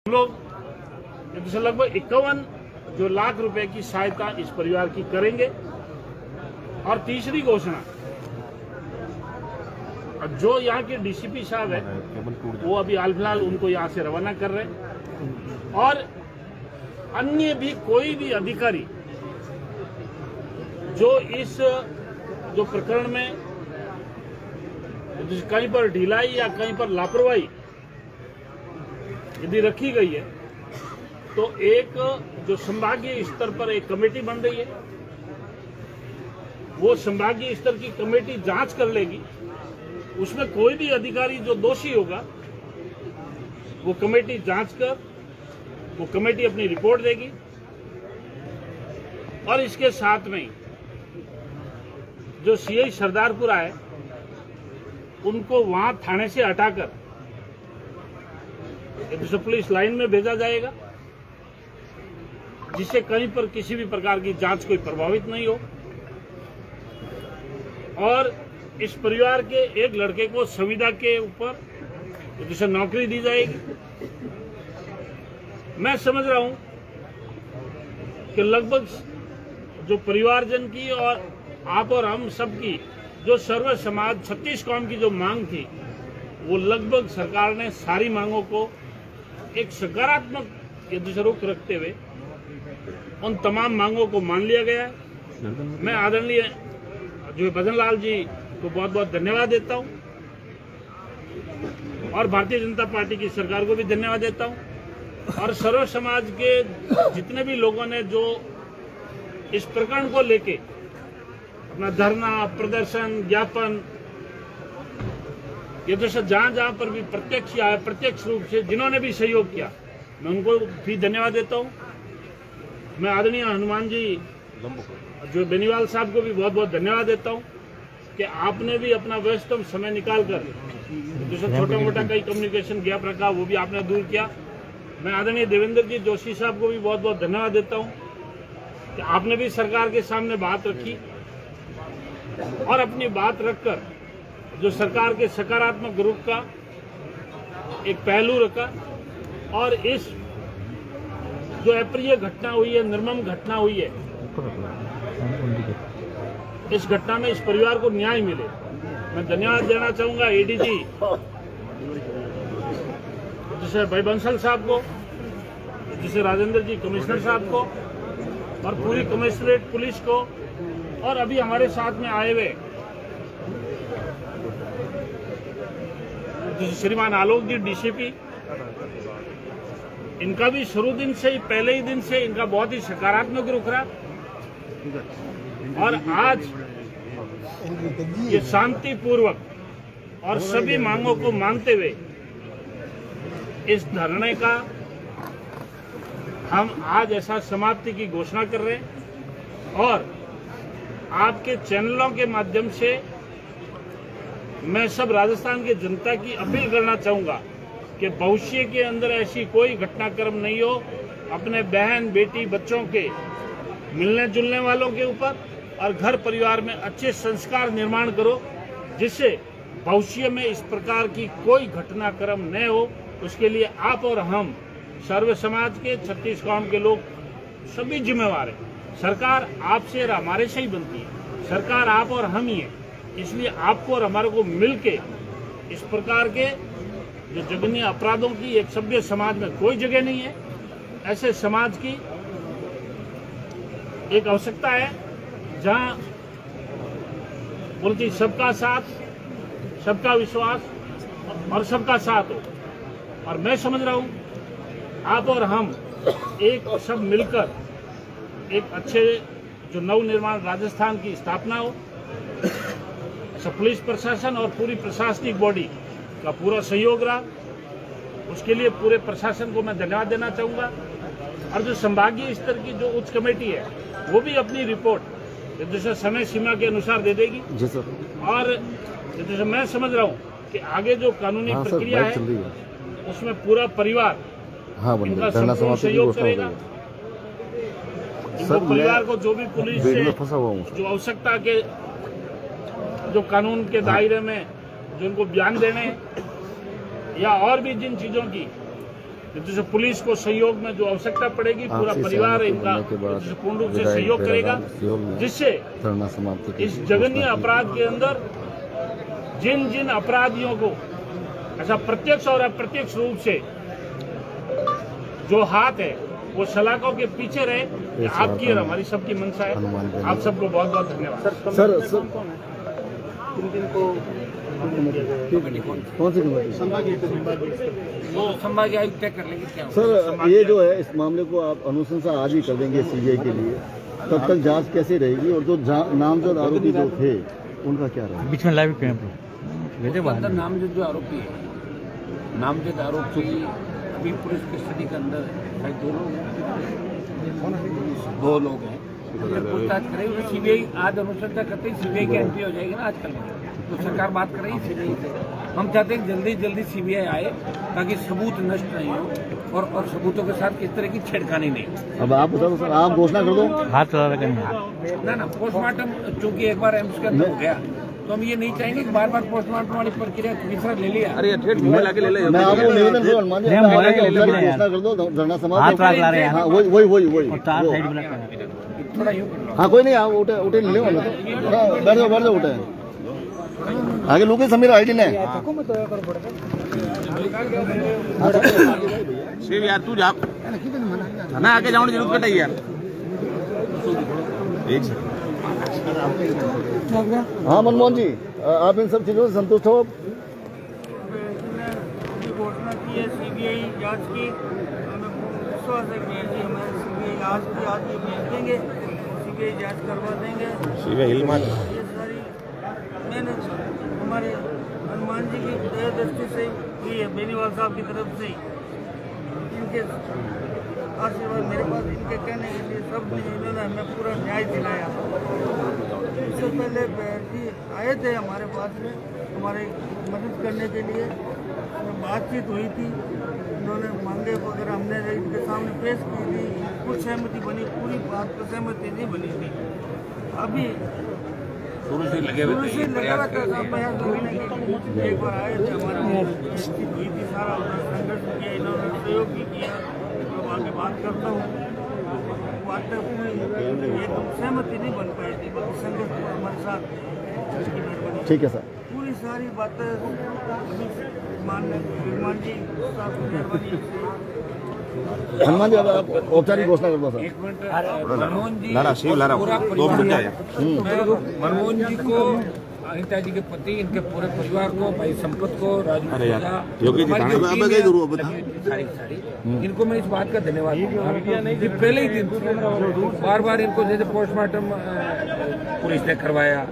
हम लोग लगभग 51 जो लाख रुपए की सहायता इस परिवार की करेंगे। और तीसरी घोषणा, जो यहाँ के डीसीपी साहब है वो अभी हाल फिलहाल उनको यहाँ से रवाना कर रहे हैं, और अन्य भी कोई भी अधिकारी जो इस जो प्रकरण में कहीं पर ढिलाई या कहीं पर लापरवाही यदि रखी गई है तो एक जो संभागीय स्तर पर एक कमेटी बन रही है, वो संभागीय स्तर की कमेटी जांच कर लेगी। उसमें कोई भी अधिकारी जो दोषी होगा वो कमेटी जांच कर वो कमेटी अपनी रिपोर्ट देगी, और इसके साथ में जो सीआई सरदारपुरा है उनको वहां थाने से हटाकर पुलिस लाइन में भेजा जाएगा, जिससे कहीं पर किसी भी प्रकार की जांच कोई प्रभावित नहीं हो। और इस परिवार के एक लड़के को संविदा के ऊपर जैसे नौकरी दी जाएगी। मैं समझ रहा हूं कि लगभग जो परिवारजन की और आप और हम सबकी जो सर्व समाज 36 कौम की जो मांग थी, वो लगभग सरकार ने सारी मांगों को एक सकारात्मक रुख रखते हुए उन तमाम मांगों को मान लिया गया है। मैं आदरणीय जो भजन लाल जी को बहुत बहुत धन्यवाद देता हूं, और भारतीय जनता पार्टी की सरकार को भी धन्यवाद देता हूं, और सर्व समाज के जितने भी लोगों ने जो इस प्रकरण को लेके अपना धरना, प्रदर्शन, ज्ञापन, ये तो जहां पर भी प्रत्यक्ष या अप्रत्यक्ष रूप से जिन्होंने भी सहयोग किया, मैं उनको भी धन्यवाद देता हूं। मैं आदरणीय हनुमान जी जो बेनीवाल साहब को भी बहुत बहुत धन्यवाद देता हूं कि आपने भी अपना व्यस्तम समय निकालकर जो छोटा मोटा कई कम्युनिकेशन गैप रखा वो भी आपने दूर किया। मैं आदरणीय देवेंद्र जी जोशी साहब को भी बहुत बहुत धन्यवाद देता हूं कि आपने भी सरकार के सामने बात रखी, और अपनी बात रखकर जो सरकार के सकारात्मक रुख का एक पहलू रखा, और इस जो अप्रिय घटना हुई है, निर्मम घटना हुई है, इस घटना में इस परिवार को न्याय मिले। मैं धन्यवाद देना चाहूंगा एडीजी जैसे भाई बंसल साहब को, जैसे राजेंद्र जी कमिश्नर साहब को, और पूरी कमिश्नरेट पुलिस को, और अभी हमारे साथ में आए हुए श्रीमान आलोक जी डीसीपी, इनका भी शुरू दिन से ही, पहले ही दिन से इनका बहुत ही सकारात्मक रुख रहा, और आज ये शांतिपूर्वक और सभी मांगों को मानते हुए इस धरने का हम आज ऐसा समाप्ति की घोषणा कर रहे हैं। और आपके चैनलों के माध्यम से मैं सब राजस्थान की जनता की अपील करना चाहूंगा कि भविष्य के अंदर ऐसी कोई घटनाक्रम नहीं हो, अपने बहन, बेटी, बच्चों के मिलने जुलने वालों के ऊपर और घर परिवार में अच्छे संस्कार निर्माण करो, जिससे भविष्य में इस प्रकार की कोई घटनाक्रम न हो। उसके लिए आप और हम सर्व समाज के 36 कौम के लोग सभी जिम्मेवार हैं। सरकार आपसे और हमारे से ही बनती है, सरकार आप और हम ही है। इसलिए आपको और हमारे को मिलके इस प्रकार के जो जघन्य अपराधों की एक सभ्य समाज में कोई जगह नहीं है। ऐसे समाज की एक आवश्यकता है जहां बोलती सबका साथ, सबका विश्वास और सबका साथ हो। और मैं समझ रहा हूं आप और हम एक सब मिलकर एक अच्छे जो नवनिर्माण राजस्थान की स्थापना हो। पुलिस प्रशासन और पूरी प्रशासनिक बॉडी का पूरा सहयोग रहा, उसके लिए पूरे प्रशासन को मैं धन्यवाद देना चाहूंगा। और जो संभागीय स्तर की जो उच्च कमेटी है वो भी अपनी रिपोर्ट जैसे समय सीमा के अनुसार दे देगी जी सर। और जैसे मैं समझ रहा हूँ कि आगे जो कानूनी प्रक्रिया है उसमें पूरा परिवार इनका संपूर्ण सहयोग करेगा। इनको परिवार को जो भी पुलिस से जो आवश्यकता के जो कानून के दायरे में जो उनको बयान देने या और भी जिन चीजों की जैसे पुलिस को सहयोग में जो आवश्यकता पड़ेगी पूरा परिवार इनका पूर्ण रूप से सहयोग करेगा, जिससे इस जघन्य अपराध के अंदर जिन जिन अपराधियों को ऐसा प्रत्यक्ष और अप्रत्यक्ष रूप से जो हाथ है वो सलाखों के पीछे रहे, आपकी और हमारी सबकी मंशा है। आप सबको बहुत बहुत धन्यवाद। सर कौन सी संभाग आयुक्त तय कर लेंगे क्या? सर ये जो है इस मामले को आप अनुशंसा आज ही कर देंगे सीबीआई के लिए, तब तक जांच कैसे रहेगी और जो नामजद आरोपी जो थे उनका क्या रहेगा? बीच में लाइव कैंप अंदर नामजद जो आरोपी है, नामजद आरोपी अभी पुलिस कस्टडी के अंदर है, दो लोग हैं। पूछताछ करेगी सीबीआई, आज अनुशंसा करते ही सीबीआई की एंट्री हो जाएगी ना आजकल, तो सरकार बात कर रही है सीबीआई से। हम चाहते हैं जल्दी जल्दी सीबीआई आए ताकि सबूत नष्ट नहीं हो और सबूतों के साथ किस तरह की छेड़खानी नहीं। अब आप बताओ सर, आप घोषणा कर दो। हाथ लगा ना पोस्टमार्टम चूंकि एक बार एम्स के अंदर हो गया तो हम ये नहीं चाहेंगे कि बार बार पोस्टमार्टम वाली प्रक्रिया तीसरा ले लिया। अरे मैं आपको निवेदन करूँ हनुमान जी, घोषणा कर दो, धरना समाप्त। हाँ वही थोड़ा यूँ कर लो। हाँ कोई नहीं, आप उठे ले वाला तो बैठ जाओ उठे आगे लोग समीर आईडी ने शिव यार तू जा ना आगे जाने जरूरत कटाई यार। हाँ मनमोहन जी, आप इन सब चीजों से संतुष्ट हो? घोषणा की है सीबीआई जांच की, हमें विश्वास है कि हमें सीबीआई आज ये भेज देंगे, सीबीआई जांच करवा देंगे। ये सारी मैंने हमारे हनुमान जी की दया दृष्टि से हुई है, बेनीवाल साहब की तरफ से इनके आशीर्वाद मेरे पास, इनके कहने के लिए सब ने इन्होंने हमें पूरा न्याय दिलाया। इससे पहले जी आए थे हमारे पास में हमारे मदद करने के लिए, बातचीत हुई थी, इन्होंने मांगे वगैरह हमने इनके सामने पेश की थी, कुछ सहमति बनी, पूरी बात पर सहमति नहीं बनी थी। अभी शुरू से लगे हुए थे प्रयास लगने के एक बार आए थे, हमारे बातचीत हुई थी, सारा संघर्ष किया, इन्होंने सहयोग भी किया। तो आगे बात करता हूँ, बातें पूरी एकदम सहमति नहीं बन पाई थी, बाकी संघर्ष हमारे साथ। ठीक है सर, पूरी सारी बातें हनुमान जी हनुमान जी अब आप औपचारिक घोषणा कर दो सर। एक मिनट, मनमोहन जी को, अनिता जी के पति, इनके पूरे परिवार को, भाई संपत को, राजू सारी इनको मैं इस बात का धन्यवाद दूंगा। पहले ही दिन बार बार इनको जैसे पोस्टमार्टम पुलिस ने करवाया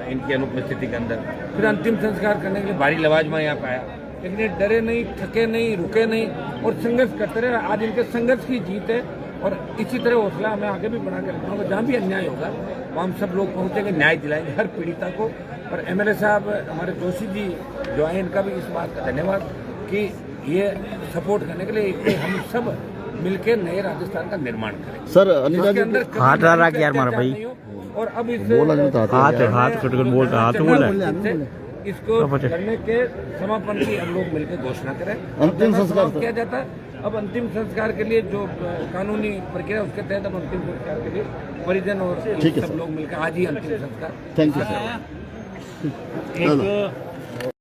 इनकी अनुपस्थिति के अंदर, फिर अंतिम संस्कार करने के लिए भारी लवाजमा यहाँ पे आया, लेकिन ये डरे नहीं, थके नहीं, रुके नहीं और संघर्ष करते रहे। आज इनके संघर्ष की जीत है और इसी तरह हौसला हमें आगे भी बढ़ा कर रखना होगा। जहाँ भी अन्याय होगा वहाँ हम सब लोग पहुँचेंगे, न्याय दिलाएंगे हर पीड़िता को। और एमएलए साहब हमारे जोशी जी जो आए, इनका भी इस बात का धन्यवाद कि ये सपोर्ट करने के लिए हम सब मिलकर नए राजस्थान का निर्माण करें। सर अनिता जी हाथ लगा के यार मारा भाई, और अब इस हाथ कटकर बोलता हाथ बोला इसको करने के समापन की हम लोग मिलकर घोषणा करें। अंतिम संस्कार किया जाता है। अब अंतिम संस्कार के लिए जो कानूनी प्रक्रिया उसके तहत अब अंतिम संस्कार के लिए परिजन और सब लोग मिलकर आज ही अंतिम संस्कार। Thank you sir.